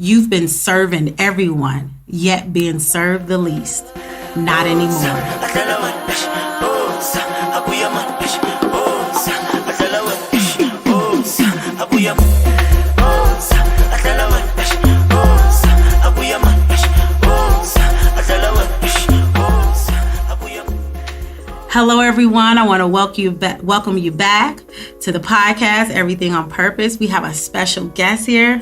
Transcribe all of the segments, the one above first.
You've been serving everyone, yet being served the least. Not anymore. Hello, everyone. I want to welcome you back to the podcast, Everything on Purpose. We have a special guest here,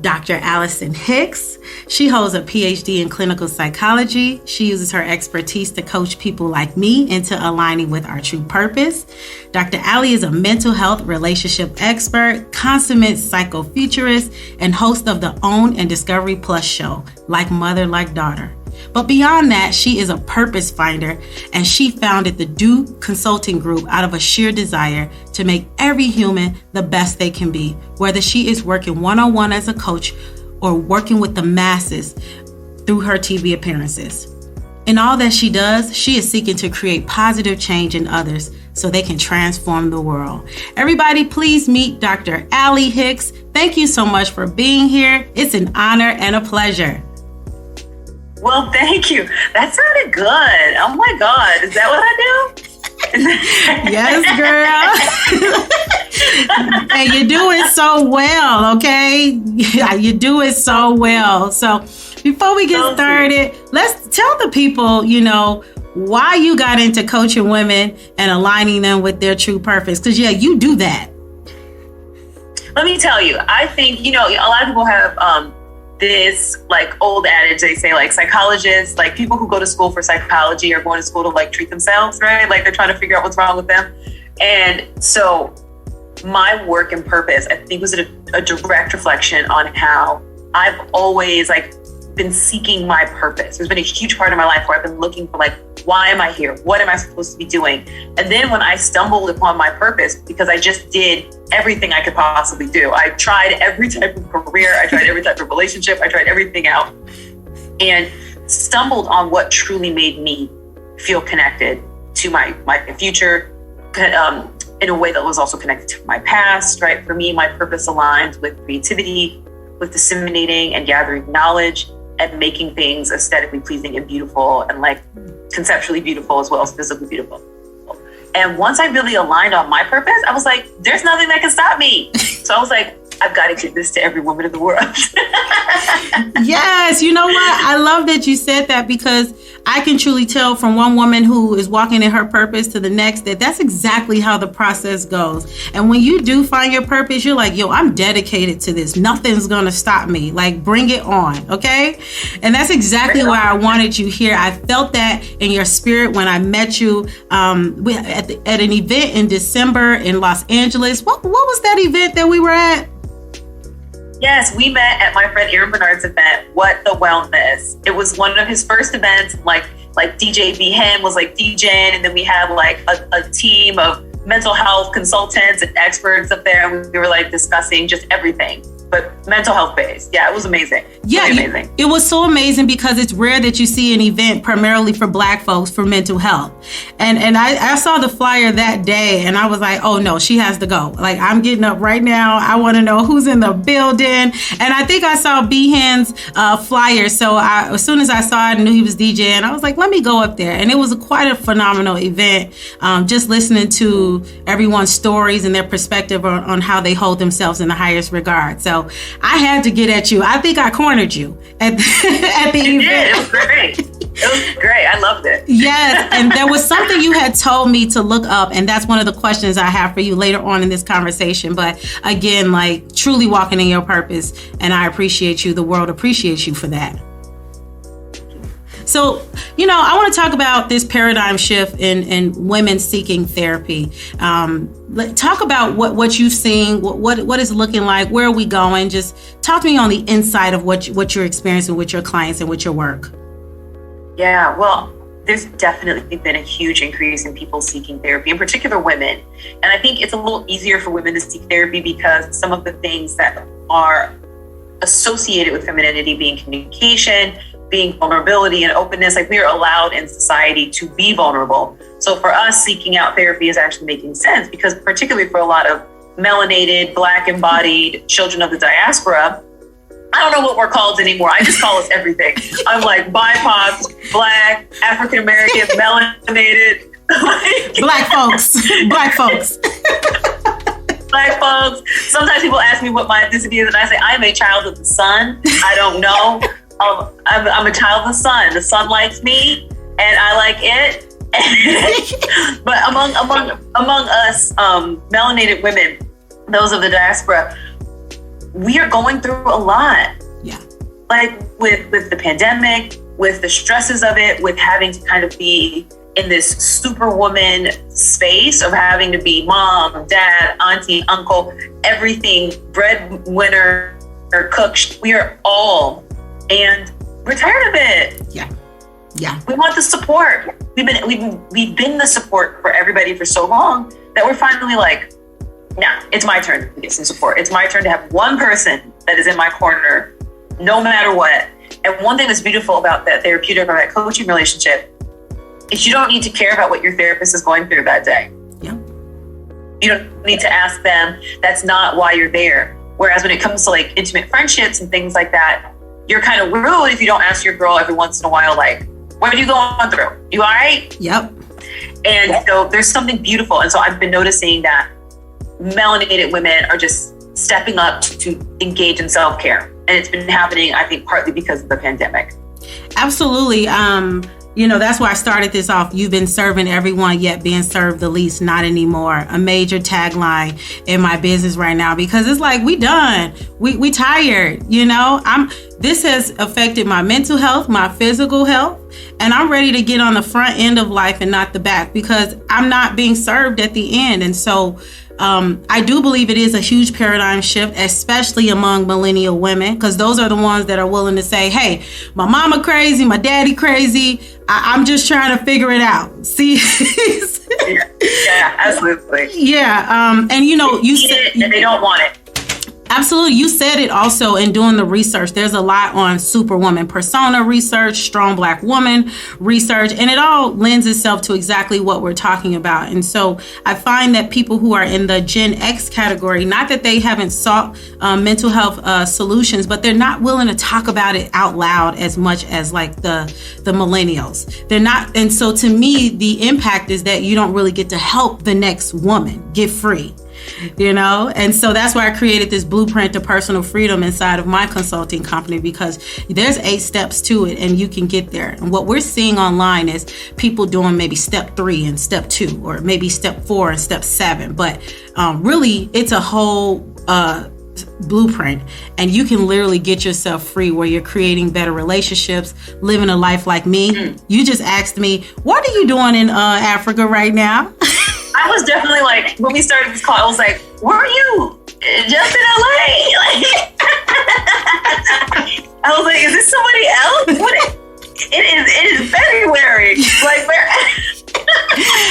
Dr. Allison Hicks. She holds a PhD in clinical psychology. She uses her expertise to coach people like me into aligning with our true purpose. Dr. Allie is a mental health relationship expert, consummate psychofuturist, and host of the Own and Discovery Plus show, Like Mother, Like Daughter. But beyond that, she is a purpose finder, and she founded the Do Consulting Group out of a sheer desire to make every human the best they can be, whether she is working one-on-one as a coach or working with the masses through her TV appearances. In all that she does, she is seeking to create positive change in others so they can transform the world. Everybody, please meet Dr. Allie Hicks. Thank you so much for being here. It's an honor and a pleasure. Well, thank you. That sounded good. Oh my God. Is that what I do? Yes, girl. And you're doing so well, okay? You do it so well. So before we get started, let's tell the people, why you got into coaching women and aligning them with their true purpose. Because, you do that. Let me tell you, I think, a lot of people have this old adage, they say psychologists, people who go to school for psychology are going to school to treat themselves, right? They're trying to figure out what's wrong with them. And so my work and purpose, I think, was a direct reflection on how I've always been seeking my purpose. There's been a huge part of my life where I've been looking for why am I here? What am I supposed to be doing? And then when I stumbled upon my purpose, because I just did everything I could possibly do. I tried every type of career. I tried every type of relationship. I tried everything out and stumbled on what truly made me feel connected to my future in a way that was also connected to my past, right? For me, my purpose aligns with creativity, with disseminating and gathering knowledge, and making things aesthetically pleasing and beautiful, and conceptually beautiful as well as physically beautiful. And once I really aligned on my purpose, I was like, there's nothing that can stop me. So I was like, I've got to give this to every woman in the world. Yes. You know what? I love that you said that, because I can truly tell from one woman who is walking in her purpose to the next that that's exactly how the process goes. And when you do find your purpose, you're like, I'm dedicated to this. Nothing's going to stop me. Bring it on. Okay. And that's exactly why I wanted you here. I felt that in your spirit when I met you at an event in December in Los Angeles. What was that event that we were at? Yes, we met at my friend Aaron Bernard's event, What the Wellness. It was one of his first events, like DJ Behan was DJing, and then we had a team of mental health consultants and experts up there, and we were discussing just everything, but mental health based. Yeah, it was amazing. Yeah, really amazing. It was so amazing because it's rare that you see an event primarily for Black folks for mental health. And I saw the flyer that day, and I was like, oh no, she has to go. I'm getting up right now. I want to know who's in the building. And I think I saw Behan's flyer. So as soon as I saw it, I knew he was DJing. I was like, let me go up there. And it was quite a phenomenal event. Just listening to everyone's stories and their perspective on how they hold themselves in the highest regard. So I had to get at you. I think I cornered you at the event. Did. It was great. It was great. I loved it. Yes. And there was something you had told me to look up. And that's one of the questions I have for you later on in this conversation. But again, truly walking in your purpose. And I appreciate you. The world appreciates you for that. So, I want to talk about this paradigm shift in women seeking therapy. Talk about what you've seen, what it's looking like, where are we going? Just talk to me on the inside of what you're experiencing with your clients and with your work. Yeah, well, there's definitely been a huge increase in people seeking therapy, in particular women. And I think it's a little easier for women to seek therapy because some of the things that are associated with femininity, being communication, being vulnerability and openness, we are allowed in society to be vulnerable. So for us, seeking out therapy is actually making sense, because particularly for a lot of melanated, Black embodied children of the diaspora, I don't know what we're called anymore. I just call us everything. I'm like BIPOC, Black, African American, melanated. Black folks. Black folks. Black folks. Sometimes people ask me what my ethnicity is, and I say I'm a child of the sun. I don't know. I'm a child of the sun. The sun likes me, and I like it. But among us, melanated women, those of the diaspora, we are going through a lot. Yeah. Like with the pandemic, with the stresses of it, with having to kind of be in this superwoman space of having to be mom, dad, auntie, uncle, everything, breadwinner or cook. We are all, and we're tired of it. Yeah. Yeah. We want the support. We've been the support for everybody for so long that we're finally like, nah, it's my turn to get some support. It's my turn to have one person that is in my corner, no matter what. And one thing that's beautiful about that therapeutic or that coaching relationship is you don't need to care about what your therapist is going through that day. Yeah. You don't need to ask them. That's not why you're there. Whereas when it comes to like intimate friendships and things like that, you're kind of rude if you don't ask your girl every once in a while, like, what are you going through? You all right? Yep. And so there's something beautiful. And so I've been noticing that melanated women are just stepping up to engage in self-care. And it's been happening, I think, partly because of the pandemic. Absolutely. That's why I started this off. You've been serving everyone, yet being served the least. Not anymore. A major tagline in my business right now, because it's like, we done. We tired. This has affected my mental health, my physical health, and I'm ready to get on the front end of life and not the back, because I'm not being served at the end. And so I do believe it is a huge paradigm shift, especially among millennial women, because those are the ones that are willing to say, hey, my mama crazy, my daddy crazy. I'm just trying to figure it out. See? Yeah, absolutely. Yeah. And you said, and they don't want it. Absolutely. You said it also in doing the research. There's a lot on superwoman persona research, strong Black woman research, and it all lends itself to exactly what we're talking about. And so I find that people who are in the Gen X category, not that they haven't sought mental health solutions, but they're not willing to talk about it out loud as much as like the millennials. They're not. And so to me, the impact is that you don't really get to help the next woman get free. And so that's why I created this blueprint to personal freedom inside of my consulting company, because there's 8 steps to it and you can get there. And what we're seeing online is people doing maybe step 3 and step 2, or maybe step 4 and step 7. But really, it's a whole blueprint, and you can literally get yourself free where you're creating better relationships, living a life like me. You just asked me, what are you doing in Africa right now? I was definitely like, when we started this call, I was like, where are you? Just in LA? I was like, is this somebody else? It is February. Like, where?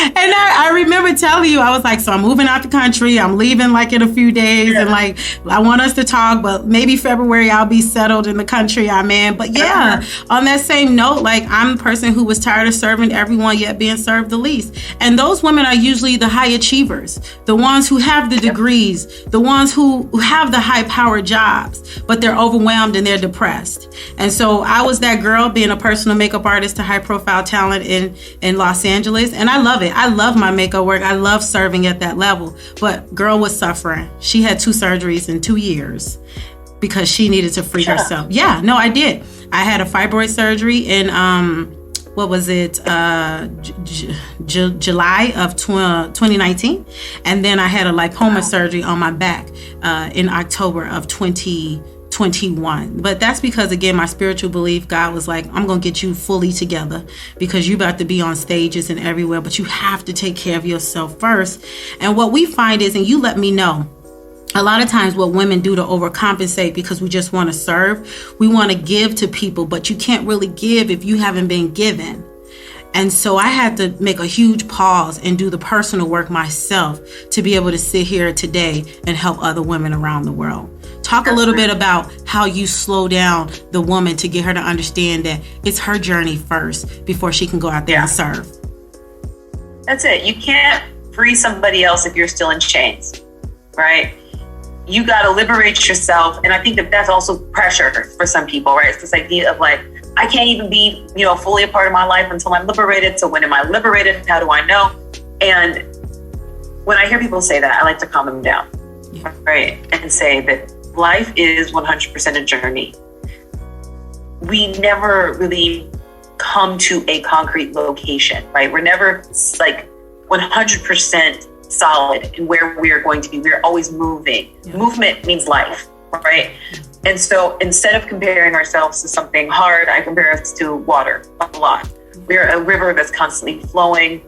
And I remember telling you, I was like, so I'm moving out the country. I'm leaving like in a few days. Yeah. And like, I want us to talk, but maybe February I'll be settled in the country I'm in. But yeah, on that same note, like, I'm the person who was tired of serving everyone, yet being served the least. And those women are usually the high achievers, the ones who have the degrees, the ones who have the high powered jobs, but they're overwhelmed and they're depressed. And so I was that girl, being a personal makeup artist to high profile talent in Los Angeles. And I love it. I love my makeup work. I love serving at that level. But girl was suffering. She had 2 surgeries in 2 years because she needed to free herself. Yeah, no, I did. I had a fibroid surgery in, July of 2019. And then I had a lipoma surgery on my back in October of 2021. But that's because, again, my spiritual belief, God was like, I'm going to get you fully together because you're about to be on stages and everywhere, but you have to take care of yourself first. And what we find is, and you let me know, a lot of times what women do to overcompensate, because we just want to serve, we want to give to people, but you can't really give if you haven't been given. And so I had to make a huge pause and do the personal work myself to be able to sit here today and help other women around the world. Talk a little bit about how you slow down the woman to get her to understand that it's her journey first before she can go out there and serve. That's it. You can't free somebody else if you're still in chains, right? you got to liberate yourself. And I think that that's also pressure for some people, right? It's this idea of like, I can't even be, fully a part of my life until I'm liberated. So when am I liberated? How do I know? And when I hear people say that, I like to calm them down, right? And say that life is 100% a journey. We never really come to a concrete location, right? We're never like 100% solid in where we are going to be. We're always moving. Yeah. Movement means life, right? And so instead of comparing ourselves to something hard, I compare us to water a lot. We're a river that's constantly flowing.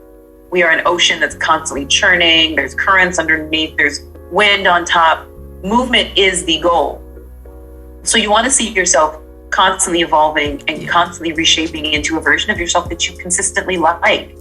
We are an ocean that's constantly churning. There's currents underneath. There's wind on top. Movement is the goal. So you want to see yourself constantly evolving and constantly reshaping into a version of yourself that you consistently like.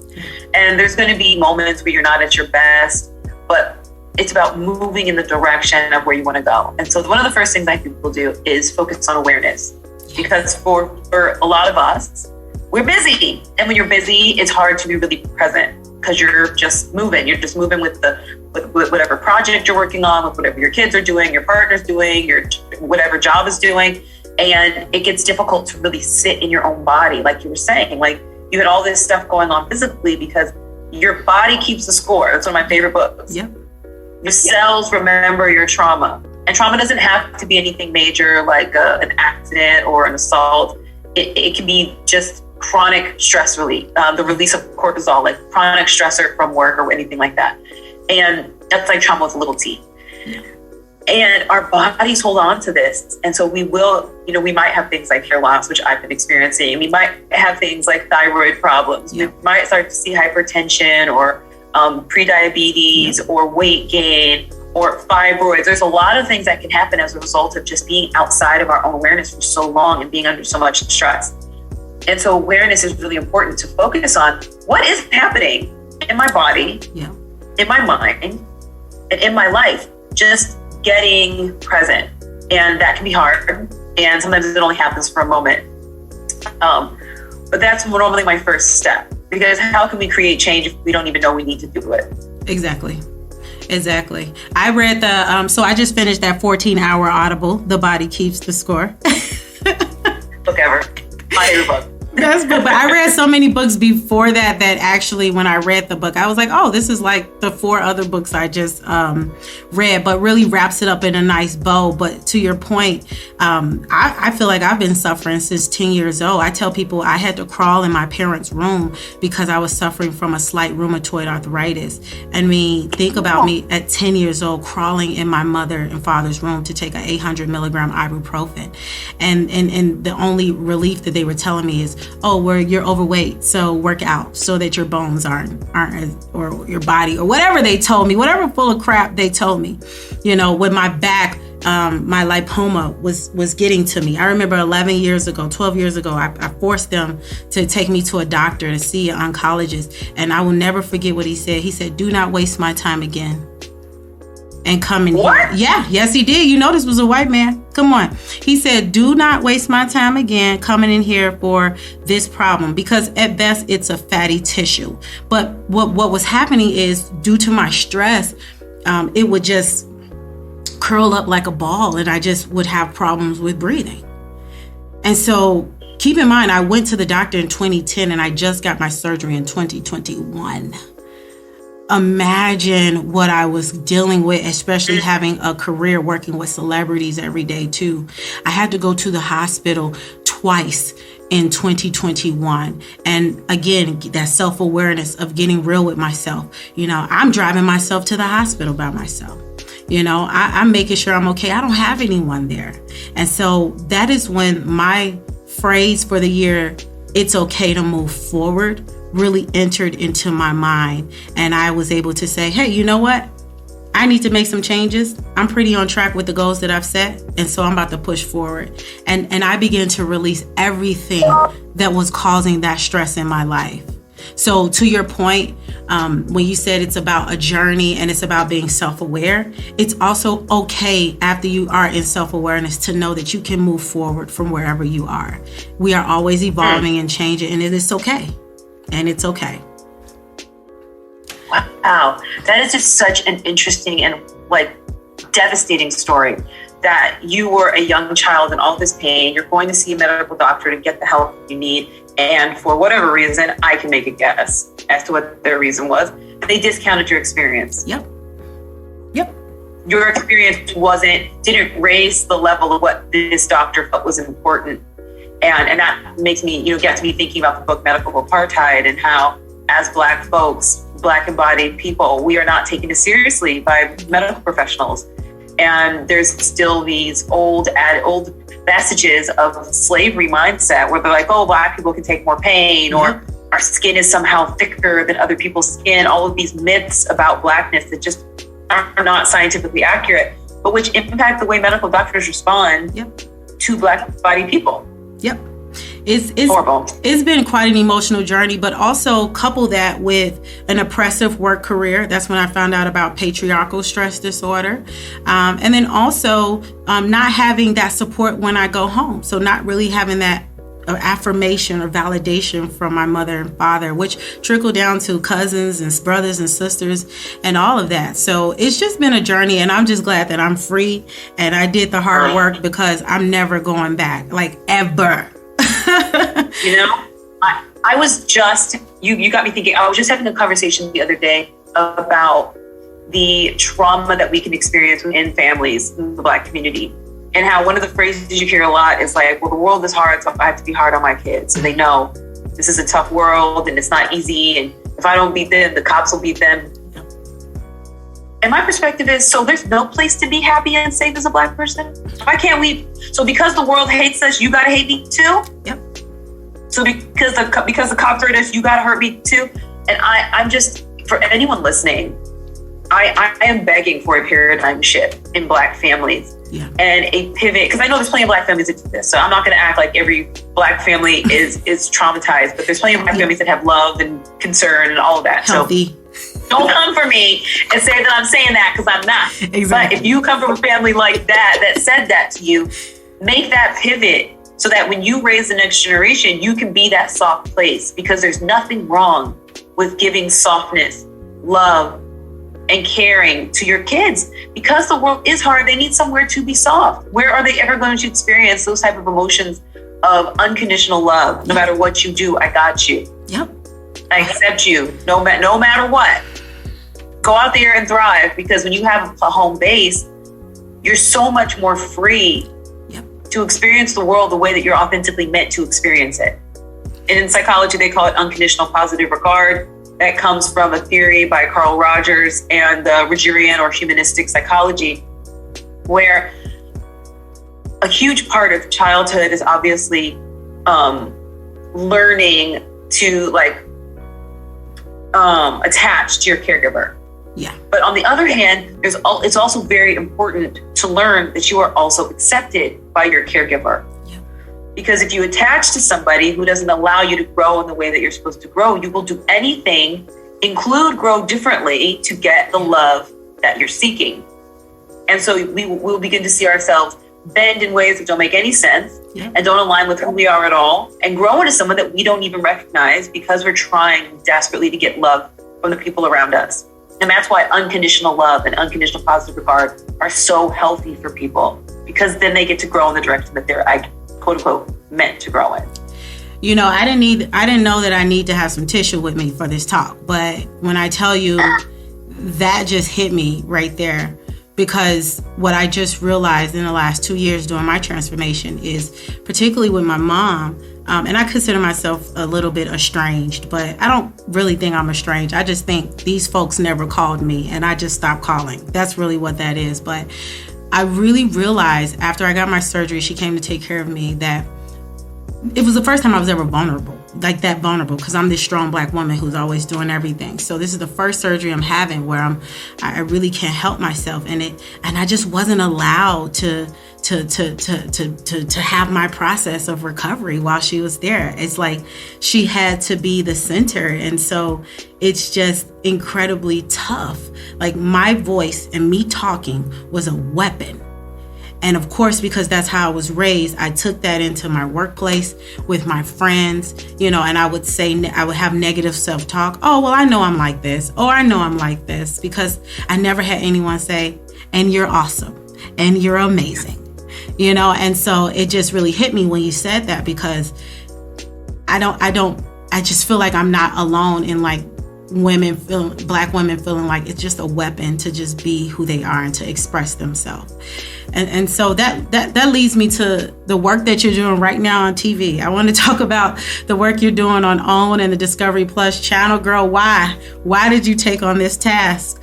And there's going to be moments where you're not at your best, but it's about moving in the direction of where you want to go. And so one of the first things I think people do is focus on awareness, because for a lot of us, we're busy. And when you're busy, it's hard to be really present because you're just moving. You're just moving with whatever project you're working on, with whatever your kids are doing, your partner's doing, your whatever job is doing. And it gets difficult to really sit in your own body. Like you were saying, like you had all this stuff going on physically because your body keeps the score. That's one of my favorite books. Yep. Your cells remember your trauma. And trauma doesn't have to be anything major like an accident or an assault. It can be just chronic stress relief, the release of cortisol, like chronic stressor from work or anything like that. And that's like trauma with a little t. Yeah. And our bodies hold on to this. And so we will, we might have things like hair loss, which I've been experiencing. We might have things like thyroid problems. Yeah. We might start to see hypertension or prediabetes or weight gain or fibroids. There's a lot of things that can happen as a result of just being outside of our own awareness for so long and being under so much stress. And so awareness is really important to focus on what is happening in my body, in my mind, and in my life. Just getting present. And that can be hard. And sometimes it only happens for a moment. But that's normally my first step, because how can we create change if we don't even know we need to do it? Exactly. I read so I just finished that 14-hour Audible, The Body Keeps the Score. Book ever. My favorite book. But I read so many books before that actually when I read the book, I was like, oh, this is like the 4 other books I just read, but really wraps it up in a nice bow. But to your point, I feel like I've been suffering since 10 years old. I tell people I had to crawl in my parents' room because I was suffering from a slight rheumatoid arthritis. I mean, think about me at 10 years old crawling in my mother and father's room to take an 800 milligram ibuprofen. And the only relief that they were telling me is, oh, you're overweight, so work out so that your bones aren't or your body or whatever they told me, whatever full of crap they told me. With my back, my lipoma was getting to me. I remember 12 years ago, I forced them to take me to a doctor to see an oncologist, and I will never forget what he said. He said, "Do not waste my time again." And come in here. Yes, he did. This was a white man. Come on. He said, do not waste my time again coming in here for this problem, because at best it's a fatty tissue. But what was happening is, due to my stress, it would just curl up like a ball, and I just would have problems with breathing. And so keep in mind, I went to the doctor in 2010 and I just got my surgery in 2021. Imagine what I was dealing with, especially having a career working with celebrities every day too. I had to go to the hospital twice in 2021. And again, that self-awareness of getting real with myself. I'm driving myself to the hospital by myself. I'm making sure I'm okay. I don't have anyone there. And so that is when my phrase for the year, "It's okay to move forward," really entered into my mind. And I was able to say, hey, you know what? I need to make some changes. I'm pretty on track with the goals that I've set. And so I'm about to push forward. And I began to release everything that was causing that stress in my life. So to your point, when you said it's about a journey and it's about being self-aware, it's also okay after you are in self-awareness to know that you can move forward from wherever you are. We are always evolving and changing, and it is okay. And it's okay. Wow. That is just such an interesting and devastating story that you were a young child in all this pain. You're going to see a medical doctor to get the help you need. And for whatever reason, I can make a guess as to what their reason was. They discounted your experience. Yep. Your experience didn't raise the level of what this doctor felt was important. And that makes me, get to be thinking about the book Medical Apartheid and how, as Black folks, Black embodied people, we are not taken as seriously by medical professionals. And there's still these old messages of slavery mindset where they're like, oh, Black people can take more pain, or our skin is somehow thicker than other people's skin. All of these myths about Blackness that just are not scientifically accurate, but which impact the way medical doctors respond to Black bodied people. Yep. It's horrible. It's been quite an emotional journey, but also couple that with an oppressive work career. That's when I found out about patriarchal stress disorder. And then also not having that support when I go home. So not really having that affirmation or validation from my mother and father, which trickled down to cousins and brothers and sisters and all of that. So it's just been a journey, and I'm just glad that I'm free and I did the hard work, because I'm never going back, like ever. I was just, you got me thinking, I was just having a conversation the other day about the trauma that we can experience in families in the Black community. And how one of the phrases you hear a lot is like, well, the world is hard, so I have to be hard on my kids. So they know this is a tough world and it's not easy. And if I don't beat them, the cops will beat them. And my perspective is, so there's no place to be happy and safe as a Black person? Why can't we? So because the world hates us, you got to hate me too? Yep. So because the cops hurt us, you got to hurt me too? And I'm just, for anyone listening, I am begging for a paradigm shift in Black families. Yeah. And a pivot, because I know there's plenty of Black families that do this. So I'm not going to act like every Black family is traumatized, but there's plenty of Black families that have love and concern and all of that. Healthy. So don't come for me and say that I'm saying that, because I'm not. Exactly. But if you come from a family like that said that to you, make that pivot so that when you raise the next generation, you can be that soft place, because there's nothing wrong with giving softness, love, and caring to your kids. Because the world is hard, they need somewhere to be soft. Where are they ever going to experience those type of emotions of unconditional love? No matter what you do, I got you. Yep. I accept you no matter what. Go out there and thrive, because when you have a home base, you're so much more free to experience the world the way that you're authentically meant to experience it. And in psychology, they call it unconditional positive regard. That comes from a theory by Carl Rogers and Rogerian or humanistic psychology, where a huge part of childhood is obviously learning to attach to your caregiver. Yeah. But on the other hand, it's also very important to learn that you are also accepted by your caregiver. Yeah. Because if you attach to somebody who doesn't allow you to grow in the way that you're supposed to grow, you will do anything, include grow differently, to get the love that you're seeking. And so we will begin to see ourselves bend in ways that don't make any sense and don't align with who we are at all, and grow into someone that we don't even recognize, because we're trying desperately to get love from the people around us. And that's why unconditional love and unconditional positive regard are so healthy for people, because then they get to grow in the direction that they're, quote unquote, meant to grow in. I didn't know that I need to have some tissue with me for this talk, but when I tell you, that just hit me right there, because what I just realized in the last 2 years during my transformation is, particularly with my mom, and I consider myself a little bit estranged, but I don't really think I'm estranged. I just think these folks never called me and I just stopped calling. That's really what that is. But I really realized after I got my surgery, she came to take care of me, that it was the first time I was ever vulnerable, like that vulnerable, because I'm this strong Black woman who's always doing everything. So this is the first surgery I'm having where I really can't help myself in it, and I just wasn't allowed to have my process of recovery while she was there. It's like she had to be the center, and so it's just incredibly tough. Like my voice and me talking was a weapon. And of course, because that's how I was raised, I took that into my workplace with my friends, and I would have negative self-talk. Oh, well, I know I'm like this. Oh, I know I'm like this. Because I never had anyone say, and you're awesome and you're amazing, you know? And so it just really hit me when you said that, because I just feel like I'm not alone in like Black women feeling like it's just a weapon to just be who they are and to express themselves. And so that leads me to the work that you're doing right now on TV. I want to talk about the work you're doing on OWN and the Discovery Plus channel. Girl, why did you take on this task?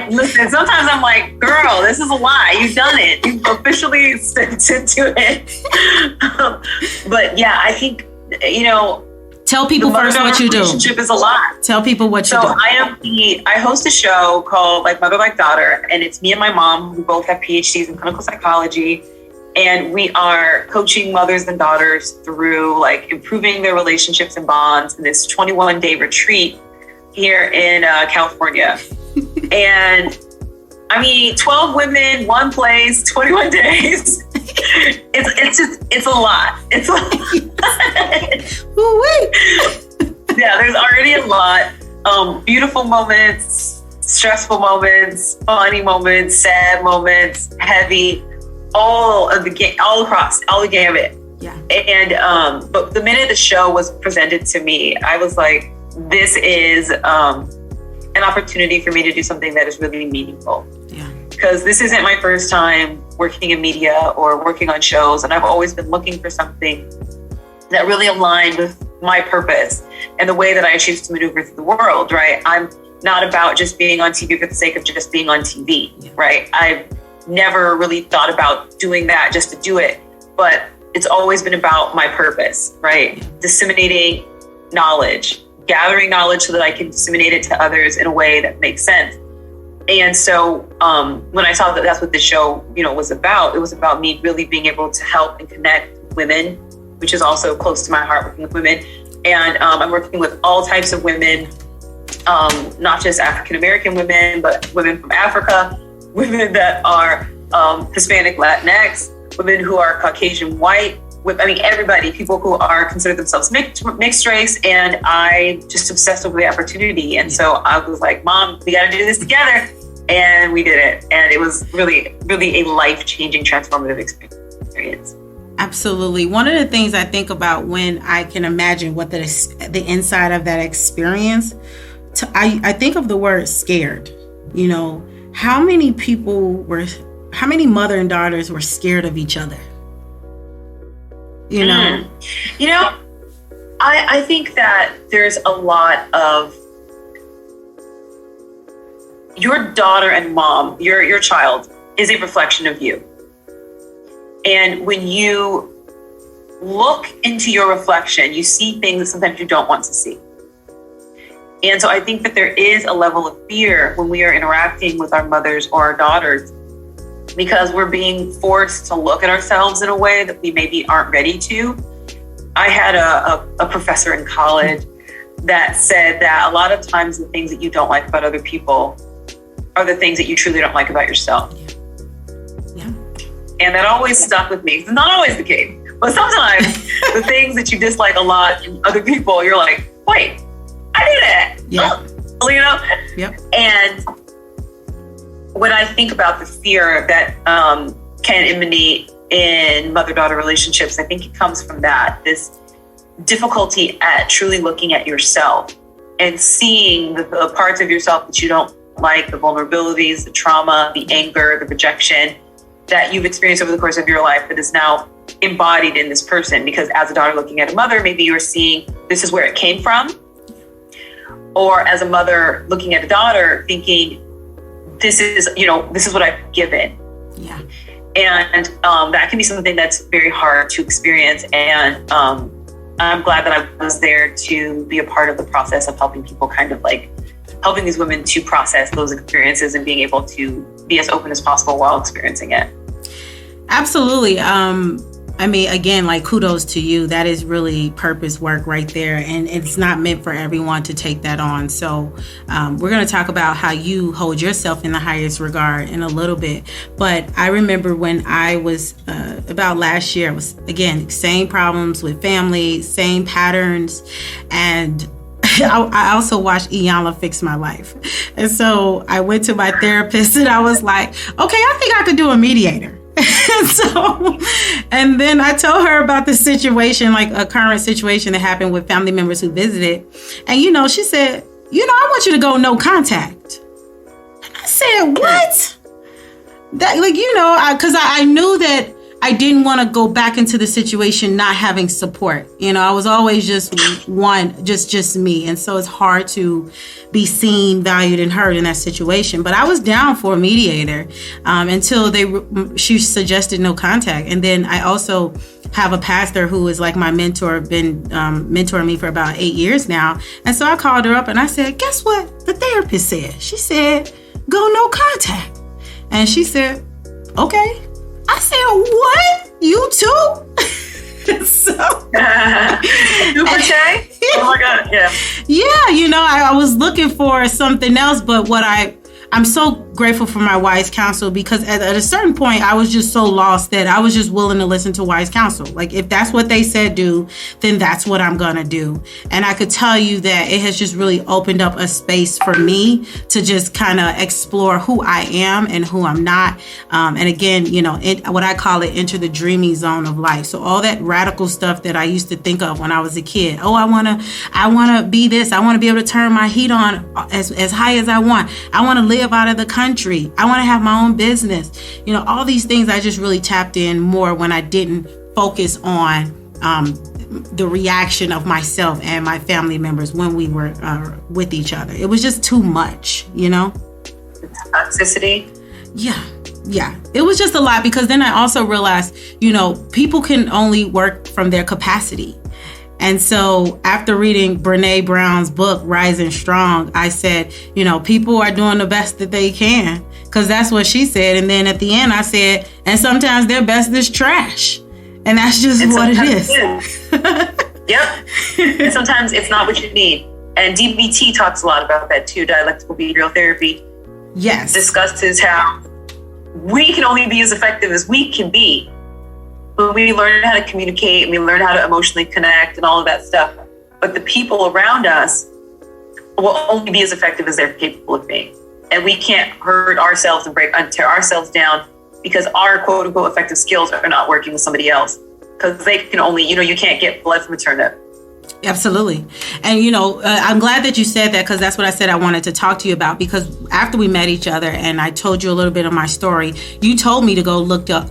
Listen, sometimes I'm like, girl, this is a lie. You've done it. You've officially stepped into it. But yeah, I think, you know, tell people first what you do. Relationship is a lot. Tell people what you do. So I host a show called Like Mother, Like Daughter, and it's me and my mom, who both have PhDs in clinical psychology. And we are coaching mothers and daughters through like improving their relationships and bonds in this 21-day retreat here in California. And I mean, 12 women, one place, 21 days. It's a lot. It's a lot. Yeah, there's already a lot. Beautiful moments, stressful moments, funny moments, sad moments, heavy, all across, all the gamut. Yeah. And but the minute the show was presented to me, I was like, this is an opportunity for me to do something that is really meaningful. Yeah. Because this isn't my first time working in media or working on shows, and I've always been looking for something that really aligned with my purpose and the way that I choose to maneuver through the world, right? I'm not about just being on TV for the sake of just being on TV, right? I've never really thought about doing that just to do it, but it's always been about my purpose, right? Disseminating knowledge, gathering knowledge so that I can disseminate it to others in a way that makes sense. And so when I saw that that's what the show, you know, was about, it was about me really being able to help and connect with women, which is also close to my heart, working with women. And I'm working with all types of women, not just African-American women, but women from Africa, women that are Hispanic, Latinx, women who are Caucasian white, everybody, people who are consider themselves mixed race. And I just obsessed over the opportunity. And so I was like, Mom, we got to do this together. And we did it. And it was really, really a life-changing, transformative experience. Absolutely. One of the things I think about when I can imagine what the inside of that experience, I think of the word scared. You know, how many mother and daughters were scared of each other? You know? You know, I think that there's a lot of your daughter and mom, your child is a reflection of you. And when you look into your reflection, you see things that sometimes you don't want to see. And so I think that there is a level of fear when we are interacting with our mothers or our daughters, because we're being forced to look at ourselves in a way that we maybe aren't ready to. I had a professor in college that said that a lot of times the things that you don't like about other people are the things that you truly don't like about yourself. Yeah. And that always stuck with me. It's not always the case, but sometimes the things that you dislike a lot in other people, you're like, wait, I did it. Yeah. You know? Yep. And when I think about the fear that can emanate in mother-daughter relationships, I think it comes from that, this difficulty at truly looking at yourself and seeing the parts of yourself that you don't like, the vulnerabilities, the trauma, the anger, the rejection that you've experienced over the course of your life that is now embodied in this person. Because as a daughter looking at a mother, maybe you're seeing this is where it came from. Or as a mother looking at a daughter thinking, this is what I've given. Yeah. And that can be something that's very hard to experience. And I'm glad that I was there to be a part of the process of helping people helping these women to process those experiences and being able to be as open as possible while experiencing it. Absolutely. Again, kudos to you. That is really purpose work right there. And it's not meant for everyone to take that on. So we're going to talk about how you hold yourself in the highest regard in a little bit. But I remember when I was about last year, it was, again, same problems with family, same patterns. And I also watched Iyanla Fix My Life. And so I went to my therapist and I was like, okay, I think I could do a mediator. And then I told her about the situation, like a current situation that happened with family members who visited. And, she said, I want you to go no contact. And I said, what? That, because I knew that I didn't want to go back into the situation not having support. I was always just just me. And so it's hard to be seen, valued, and heard in that situation. But I was down for a mediator until she suggested no contact. And then I also have a pastor who is like my mentor, been mentoring me for about 8 years now. And so I called her up and I said, guess what the therapist said? She said, go no contact. And she said, okay. I said, what? You too? So, oh my God, yeah. Yeah, I was looking for something else, but I'm so grateful for my wise counsel, because at a certain point, I was just so lost that I was just willing to listen to wise counsel. Like, if that's what they said do, then that's what I'm going to do. And I could tell you that it has just really opened up a space for me to just kind of explore who I am and who I'm not. And again, what I call it, enter the dreaming zone of life. So all that radical stuff that I used to think of when I was a kid. Oh, I want to be this. I want to be able to turn my heat on as high as I want. I want to live out of the country. I want to have my own business. All these things I just really tapped in more when I didn't focus on the reaction of myself and my family members when we were with each other. It was just too much, Toxicity. Yeah. It was just a lot, because then I also realized, people can only work from their capacity. And so after reading Brene Brown's book, Rising Strong, I said, people are doing the best that they can, because that's what she said. And then at the end, I said, and sometimes their best is trash. And that's just what it is. Yep. And sometimes it's not what you need. And DBT talks a lot about that too. Dialectical behavioral therapy. Yes. Discusses how we can only be as effective as we can be. When we learn how to communicate and we learn how to emotionally connect and all of that stuff. But the people around us will only be as effective as they're capable of being. And we can't hurt ourselves and tear ourselves down because our quote unquote effective skills are not working with somebody else. Because they can only, you can't get blood from a turnip. Absolutely. And, I'm glad that you said that, because that's what I said I wanted to talk to you about. Because after we met each other and I told you a little bit of my story, you told me to go look up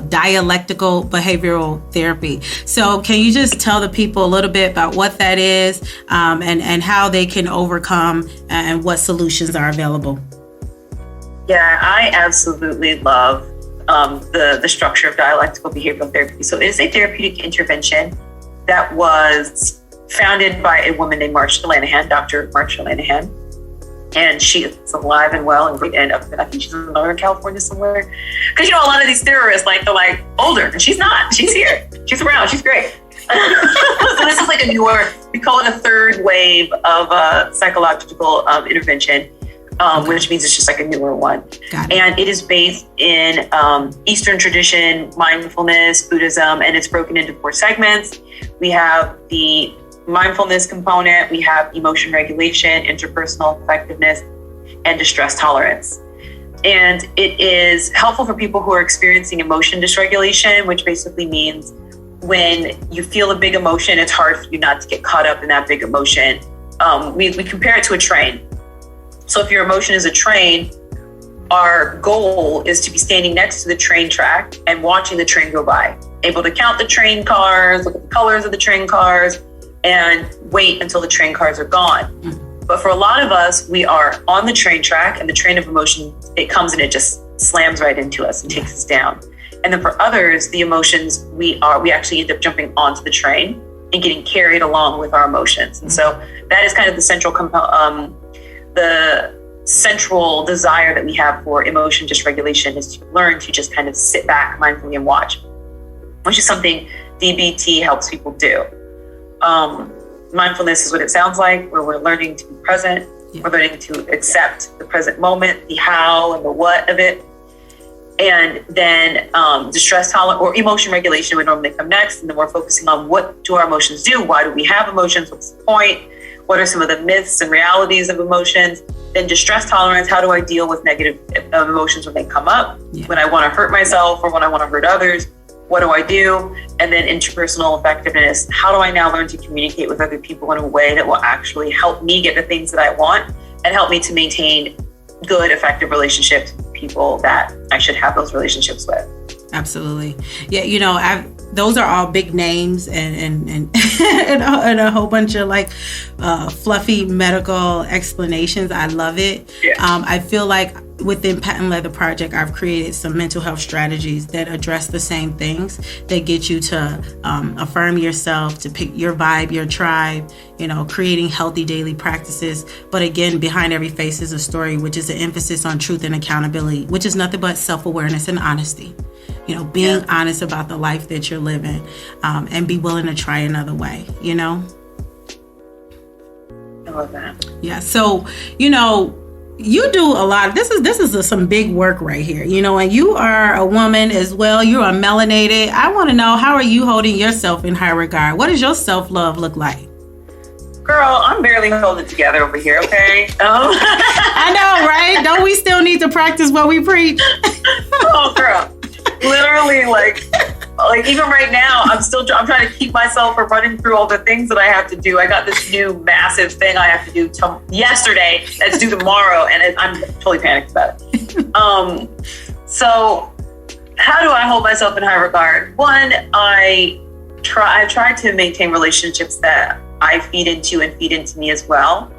dialectical behavioral therapy. So can you just tell the people a little bit about what that is and how they can overcome and what solutions are available? Yeah, I absolutely love the structure of dialectical behavioral therapy. So it is a therapeutic intervention that was founded by a woman named Marsha Lanahan, Dr. Marsha Lanahan. And she is alive and well, and I think she's in Northern California somewhere. Because, a lot of these theorists, they're older, and she's not. She's here. She's around. She's great. So this is like a newer, we call it a third wave of psychological intervention, which means it's just like a newer one. And it is based in Eastern tradition, mindfulness, Buddhism, and it's broken into 4 segments. We have the mindfulness component, we have emotion regulation, interpersonal effectiveness, and distress tolerance. And it is helpful for people who are experiencing emotion dysregulation, which basically means when you feel a big emotion, it's hard for you not to get caught up in that big emotion. We compare it to a train. So if your emotion is a train, our goal is to be standing next to the train track and watching the train go by, able to count the train cars, look at the colors of the train cars, and wait until the train cars are gone. But for a lot of us, we are on the train track, and the train of emotion, it comes and it just slams right into us and takes us down. And then for others, the emotions, we actually end up jumping onto the train and getting carried along with our emotions. And so that is kind of the central desire that we have for emotion dysregulation, is to learn to just kind of sit back mindfully and watch, which is something DBT helps people do. Mindfulness is what it sounds like, where we're learning to be present. We're learning to accept the present moment, the how and the what of it. And then distress tolerance or emotion regulation would normally come next. And then we're focusing on, what do our emotions do? Why do we have emotions? What's the point? What are some of the myths and realities of emotions? Then distress tolerance. How do I deal with negative emotions when they come up? Yeah. When I want to hurt myself or when I want to hurt others, what do I do? And then interpersonal effectiveness. How do I now learn to communicate with other people in a way that will actually help me get the things that I want and help me to maintain good, effective relationships with people that I should have those relationships with? Absolutely. Yeah, those are all big names and a whole bunch of like fluffy medical explanations. I love it. Yeah. I feel like within Patent Leather Project, I've created some mental health strategies that address the same things, that get you to affirm yourself, to pick your vibe, your tribe, creating healthy daily practices. But again, behind every face is a story, which is an emphasis on truth and accountability, which is nothing but self-awareness and honesty. Being honest about the life that you're living, and be willing to try another way, I love that. Yeah. So, you do a lot of, this is some big work right here, and you are a woman as well. You are melanated. I want to know, how are you holding yourself in high regard? What does your self-love look like? Girl, I'm barely holding it together over here, okay? I know, right? Don't we still need to practice what we preach? Oh, girl. Literally, like even right now, I'm trying to keep myself from running through all the things that I have to do. I got this new massive thing I have to do yesterday that's due tomorrow, and I'm totally panicked about it. So how do I hold myself in high regard? One, I've tried to maintain relationships that I feed into and feed into me as well.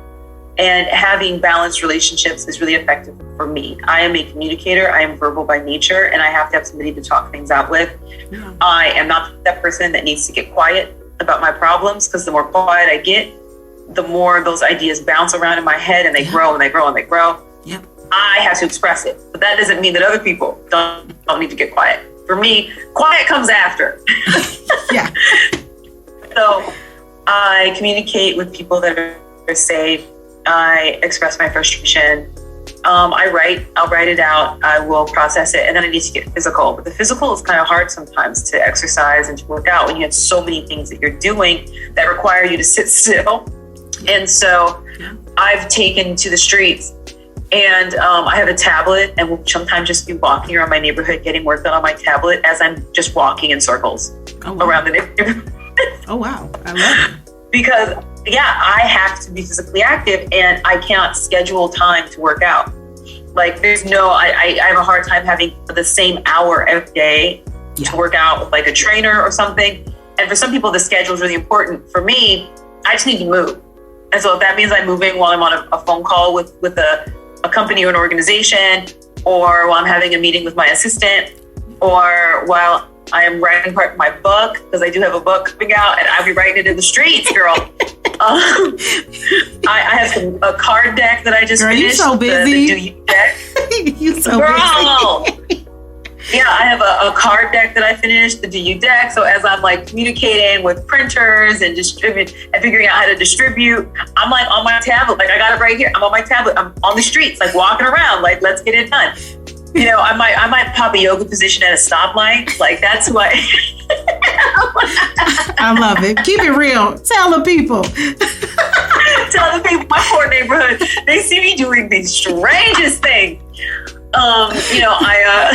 And having balanced relationships is really effective for me. I am a communicator. I am verbal by nature, and I have to have somebody to talk things out with. Yeah. I am not that person that needs to get quiet about my problems, because the more quiet I get, the more those ideas bounce around in my head, and they grow and they grow and they grow. Yep. I have to express it, but that doesn't mean that other people don't need to get quiet. For me, quiet comes after. Yeah. So I communicate with people that are safe. I express my frustration. I'll write it out. I will process it, and then I need to get physical. But the physical is kind of hard sometimes to exercise and to work out when you have so many things that you're doing that require you to sit still. And so I've taken to the streets, and I have a tablet, and will sometimes just be walking around my neighborhood, getting work done on my tablet as I'm just walking in circles around the neighborhood. Oh, wow. I love it. Because I have to be physically active, and I cannot schedule time to work out. Like I have a hard time having the same hour every day to work out with like a trainer or something. And for some people, the schedule is really important. For me, I just need to move. And so if that means I'm moving while I'm on a phone call with a company or an organization, or while I'm having a meeting with my assistant, or while I am writing part of my book, because I do have a book coming out, and I'll be writing it in the streets, girl. I have a card deck that I just finished. You so busy. The Do You deck. You so busy. Yeah, I have a card deck that I finished, the Do You deck. So as I'm like communicating with printers and figuring out how to distribute, I'm like on my tablet. Like I got it right here. I'm on my tablet. I'm on the streets, like walking around. Like let's get it done. I might pop a yoga position at a stoplight. Like that's who I. I love it. Keep it real. Tell the people. Tell the people. My poor neighborhood. They see me doing the strangest things. I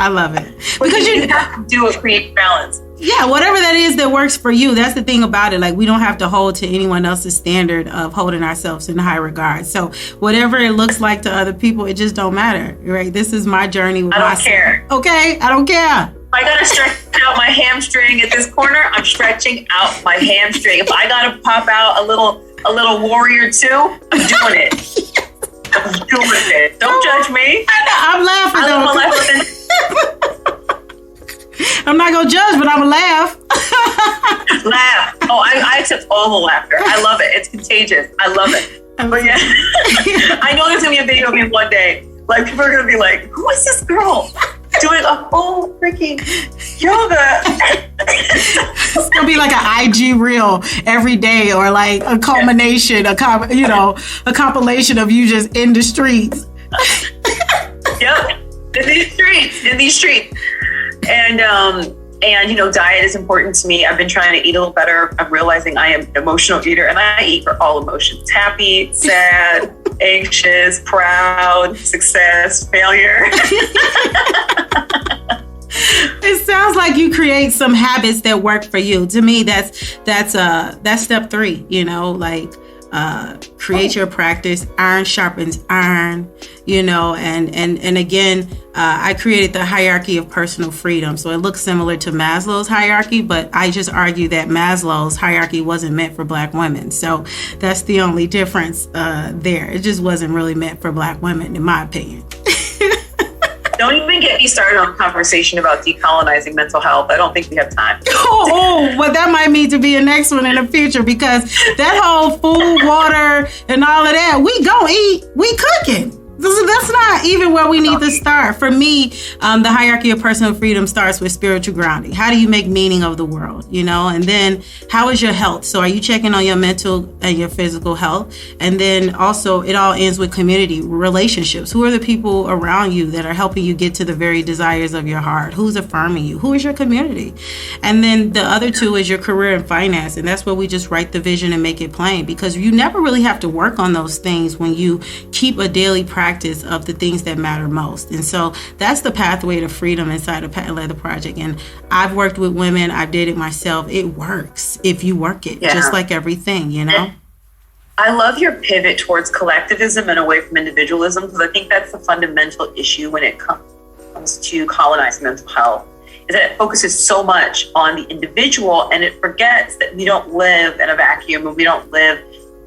love it, because you have to do a creative balance. Yeah, whatever that is that works for you. That's the thing about it. Like, we don't have to hold to anyone else's standard of holding ourselves in high regard. So whatever it looks like to other people, it just don't matter, right? This is my journey with myself. I don't care. Okay, I don't care. If I gotta stretch out my hamstring at this corner, I'm stretching out my hamstring. If I gotta pop out a little warrior too, I'm doing it. I'm doing it. Don't judge me. I'm laughing. I'm not gonna judge, but I'm gonna laugh. Laugh. Oh, I accept all the laughter. I love it. It's contagious. I love it. But yeah, I know there's gonna be a video of me one day. Like, people are gonna be like, "Who is this girl doing a whole freaking yoga?" It's gonna be like an IG reel every day, or like a culmination, a compilation of you just in the streets. Yep, in these streets. And And, diet is important to me. I've been trying to eat a little better. I'm realizing I am an emotional eater, and I eat for all emotions: happy, sad, anxious, proud, success, failure. It sounds like you create some habits that work for you. To me, that's step 3, create your practice. Iron sharpens iron, and again, I created the hierarchy of personal freedom. So it looks similar to Maslow's hierarchy, but I just argue that Maslow's hierarchy wasn't meant for Black women. So that's the only difference there. It just wasn't really meant for Black women, in my opinion. Don't even get me started on a conversation about decolonizing mental health. I don't think we have time. Well, that might need to be a next one in the future, because that whole food, water, and all of that, we gon' eat, we cooking. That's not even where we need to start. For me, the hierarchy of personal freedom starts with spiritual grounding. How do you make meaning of the world, And then how is your health? So are you checking on your mental and your physical health? And then also it all ends with community, relationships. Who are the people around you that are helping you get to the very desires of your heart? Who's affirming you? Who is your community? And then the other 2 is your career and finance. And that's where we just write the vision and make it plain, because you never really have to work on those things when you keep a daily practice of the things that matter most. And so that's the pathway to freedom inside of Patent Leather Project. And I've worked with women. I've did it myself. It works if you work it, just like everything, I love your pivot towards collectivism and away from individualism, because I think that's the fundamental issue when it comes to colonizing mental health, is that it focuses so much on the individual, and it forgets that we don't live in a vacuum, and we don't live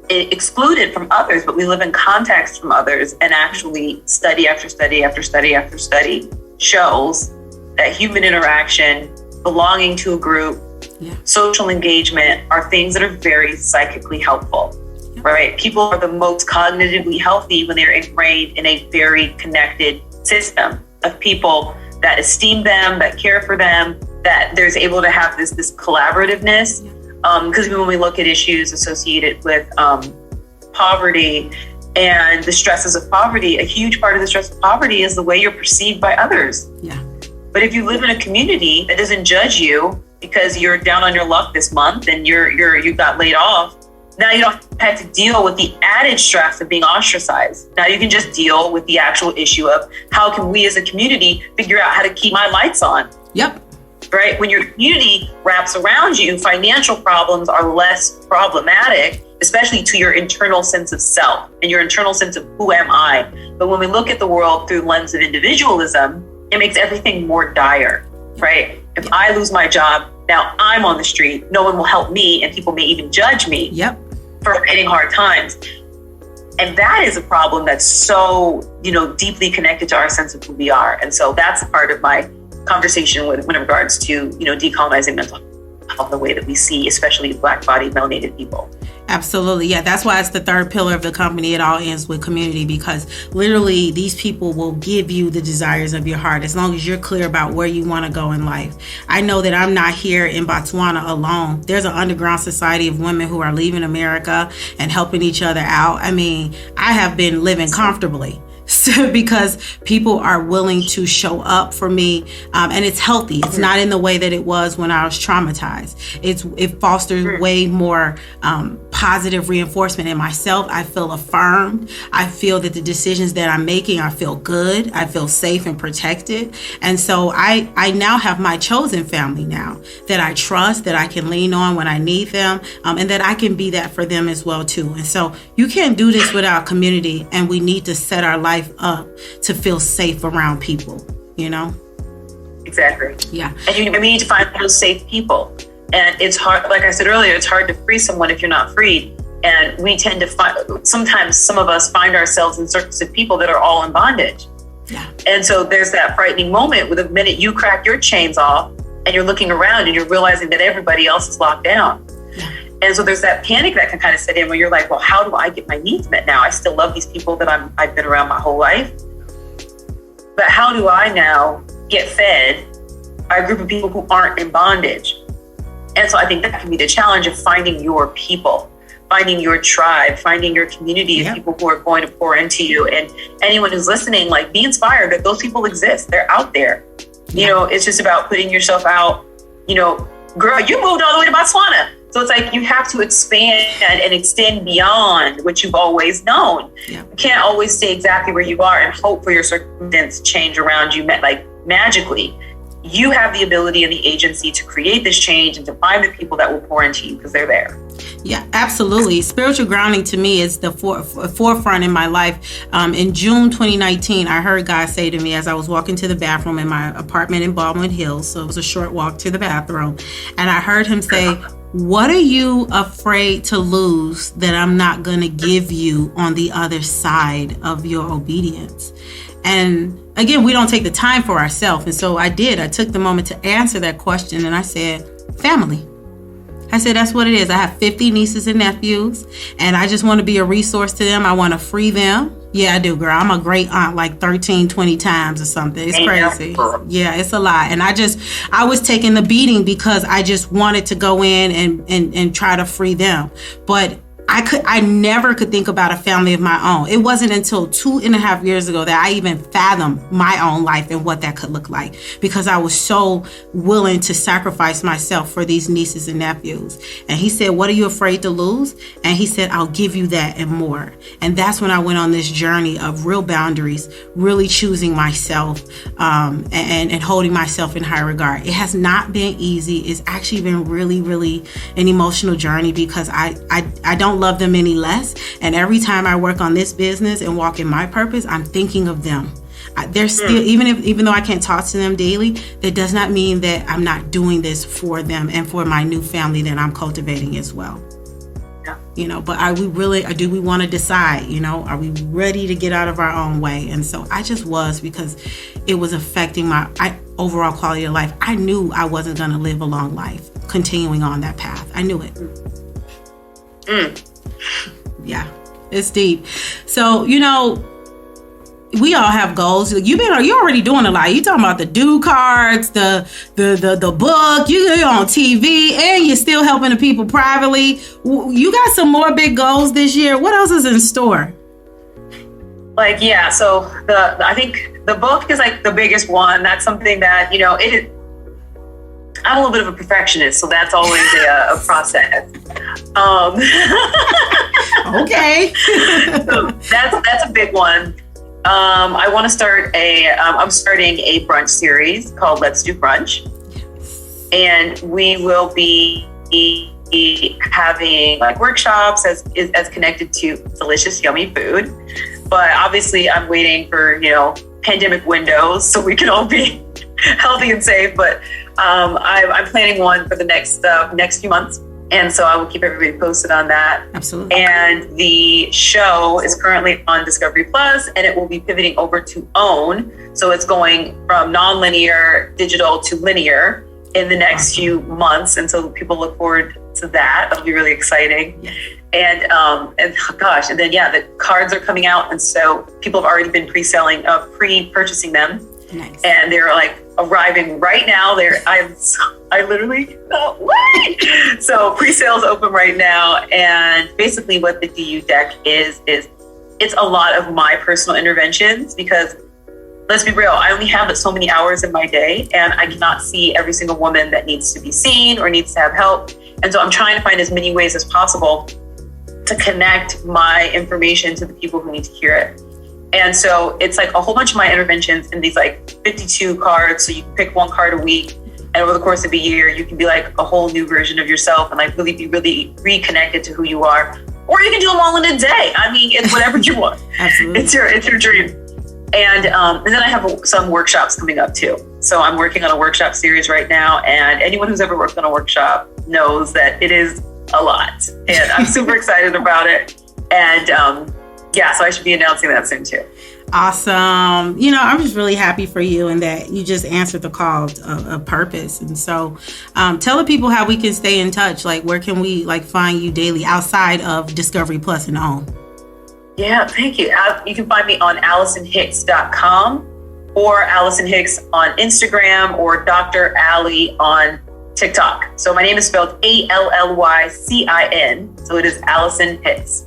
excluded from others, but we live in context from others. And actually study after study after study after study shows that human interaction, belonging to a group, social engagement are things that are very psychically helpful, right? People are the most cognitively healthy when they're ingrained in a very connected system of people that esteem them, that care for them, that there's able to have this collaborativeness. Because when we look at issues associated with poverty and the stresses of poverty, a huge part of the stress of poverty is the way you're perceived by others. Yeah. But if you live in a community that doesn't judge you because you're down on your luck this month and you got laid off, now you don't have to deal with the added stress of being ostracized. Now you can just deal with the actual issue of how can we as a community figure out how to keep my lights on. Yep. Right? When your community wraps around you, financial problems are less problematic, especially to your internal sense of self and your internal sense of who am I. But when we look at the world through the lens of individualism, it makes everything more dire, right? If I lose my job, now I'm on the street, no one will help me, and people may even judge me for hitting hard times. And that is a problem that's so, deeply connected to our sense of who we are. And so that's part of my conversation with regards to, decolonizing mental health, the way that we see, especially Black-bodied, melanated people. Absolutely. Yeah, that's why it's the 3rd pillar of the company. It all ends with community, because literally these people will give you the desires of your heart as long as you're clear about where you want to go in life. I know that I'm not here in Botswana alone. There's an underground society of women who are leaving America and helping each other out. I mean, I have been living comfortably. Because people are willing to show up for me, and it's healthy. It's not in the way that it was when I was traumatized. It fosters way more positive reinforcement in myself. I feel affirmed. I feel that the decisions that I'm making, I feel good. I feel safe and protected. And so I now have my chosen family now that I trust, that I can lean on when I need them, and that I can be that for them as well too. And so you can't do this without community, and we need to set our life up to feel safe around people, Exactly. Yeah. And we need to find those safe people. And it's hard, like I said earlier, it's hard to free someone if you're not freed. And we tend to sometimes some of us find ourselves in circles of people that are all in bondage. Yeah. And so there's that frightening moment with the minute you crack your chains off and you're looking around and you're realizing that everybody else is locked down. Yeah. And so there's that panic that can kind of set in where you're like, well, how do I get my needs met now? I still love these people that I've been around my whole life. But how do I now get fed by a group of people who aren't in bondage? And so I think that can be the challenge of finding your people, finding your tribe, finding your community of people who are going to pour into you. And anyone who's listening, like, be inspired that those people exist. They're out there. You know, it's just about putting yourself out girl, you moved all the way to Botswana. So it's like you have to expand and extend beyond what you've always known. Yeah. You can't always stay exactly where you are and hope for your circumstance to change around you magically. You have the ability and the agency to create this change and to find the people that will pour into you because they're there. Yeah, absolutely. Spiritual grounding to me is the forefront in my life. In June 2019, I heard God say to me as I was walking to the bathroom in my apartment in Baldwin Hills. So it was a short walk to the bathroom. And I heard him say, "What are you afraid to lose that I'm not going to give you on the other side of your obedience?" And again, we don't take the time for ourselves. And so I did. I took the moment to answer that question. And I said, family. I said, that's what it is. I have 50 nieces and nephews, and I just want to be a resource to them. I want to free them. Yeah, I do, girl. I'm a great aunt like 13, 20 times or something. It's crazy. Yeah, it's a lot. And I was taking the beating because I just wanted to go in and try to free them. But I never could think about a family of my own. It wasn't until 2.5 years ago that I even fathomed my own life and what that could look like, because I was so willing to sacrifice myself for these nieces and nephews. And he said, "What are you afraid to lose?" And he said, "I'll give you that and more." And that's when I went on this journey of real boundaries, really choosing myself, and holding myself in high regard. It has not been easy. It's actually been really, really an emotional journey because I don't love them any less. And every time I work on this business and walk in my purpose, I'm thinking of them. They're still, even though I can't talk to them daily, that does not mean that I'm not doing this for them and for my new family that I'm cultivating as well. Yeah. But do we want to decide, are we ready to get out of our own way? And so I just was, because it was affecting my overall quality of life. I knew I wasn't going to live a long life continuing on that path. I knew it. Yeah, it's deep. So, we all have goals. You're already doing a lot. You're talking about the due cards, the book, you're on TV, and you're still helping the people privately. You got some more big goals this year. What else is in store? So I think the book is like the biggest one. That's something that, I'm a little bit of a perfectionist, so that's always a process. Okay. So that's a big one. I want to start I'm starting a brunch series called Let's Do Brunch. And we will be having workshops as connected to delicious, yummy food. But obviously I'm waiting for, pandemic windows so we can all be healthy and safe. But I'm planning one for the next few months. And so I will keep everybody posted on that. Absolutely. And the show is currently on Discovery Plus, and it will be pivoting over to OWN. So it's going from non-linear digital to linear in the next few months. And so people look forward to that. That'll be really exciting. Yeah. And then the cards are coming out. And so people have already been pre-purchasing them. Nice. And they're arriving right now. I literally can't wait. So pre-sales open right now. And basically what the DU deck is it's a lot of my personal interventions, because let's be real, I only have so many hours in my day, and I cannot see every single woman that needs to be seen or needs to have help. And so I'm trying to find as many ways as possible to connect my information to the people who need to hear it. And so it's a whole bunch of my interventions in these 52 cards. So you can pick one card a week. And over the course of a year, you can be a whole new version of yourself and really be really reconnected to who you are. Or you can do them all in a day. I mean, it's whatever you want. Absolutely. It's your dream. And then I have some workshops coming up too. So I'm working on a workshop series right now. And anyone who's ever worked on a workshop knows that it is a lot. And I'm super excited about it. And so I should be announcing that soon too. Awesome. I'm just really happy for you and that you just answered the call of purpose. And so tell the people how we can stay in touch. Where can we find you daily outside of Discovery Plus and OWN? Yeah, thank you. You can find me on AllisonHicks.com or Allison Hicks on Instagram or Dr. Allie on TikTok. So my name is spelled ALLYCIN. So it is Allison Hicks.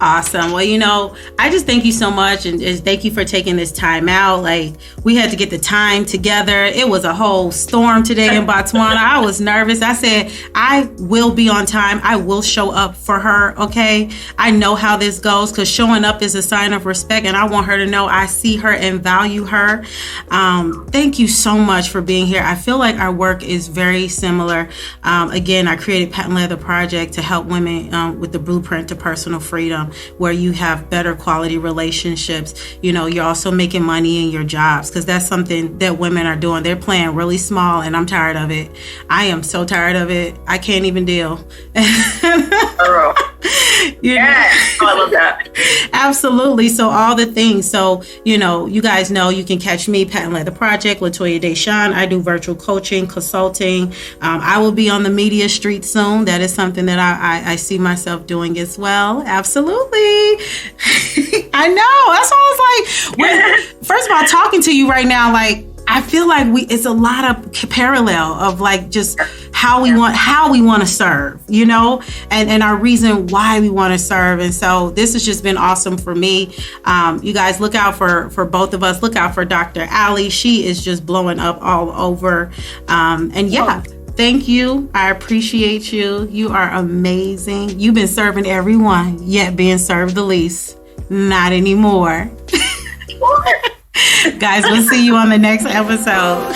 Awesome. Well, I just thank you so much, and thank you for taking this time out. Like, we had to get the time together. It was a whole storm today in Botswana. I was nervous. I said, I will be on time. I will show up for her. Okay. I know how this goes, because showing up is a sign of respect, and I want her to know I see her and value her. Thank you so much for being here. I feel like our work is very similar. Again, I created Patent Leather Project to help women with the blueprint to personal freedom, where you have better quality relationships. You're also making money in your jobs, because that's something that women are doing. They're playing really small, and I'm tired of it. I am so tired of it. I can't even deal. Girl. Yes. I love that. Absolutely. So all the things. So, you guys know you can catch me, Patent Leather Project, Latoya Deshawn. I do virtual coaching, consulting. I will be on the media street soon. That is something that I see myself doing as well. Absolutely. I know. That's why I was like, first of all, talking to you right now, like, I feel like it's a lot of parallel of like just how we want to serve, and our reason why we want to serve. And so this has just been awesome for me. You guys look out for both of us. Look out for Dr. Allie. She is just blowing up all over. Thank you. I appreciate you. You are amazing. You've been serving everyone, yet being served the least. Not anymore. Guys, we'll see you on the next episode.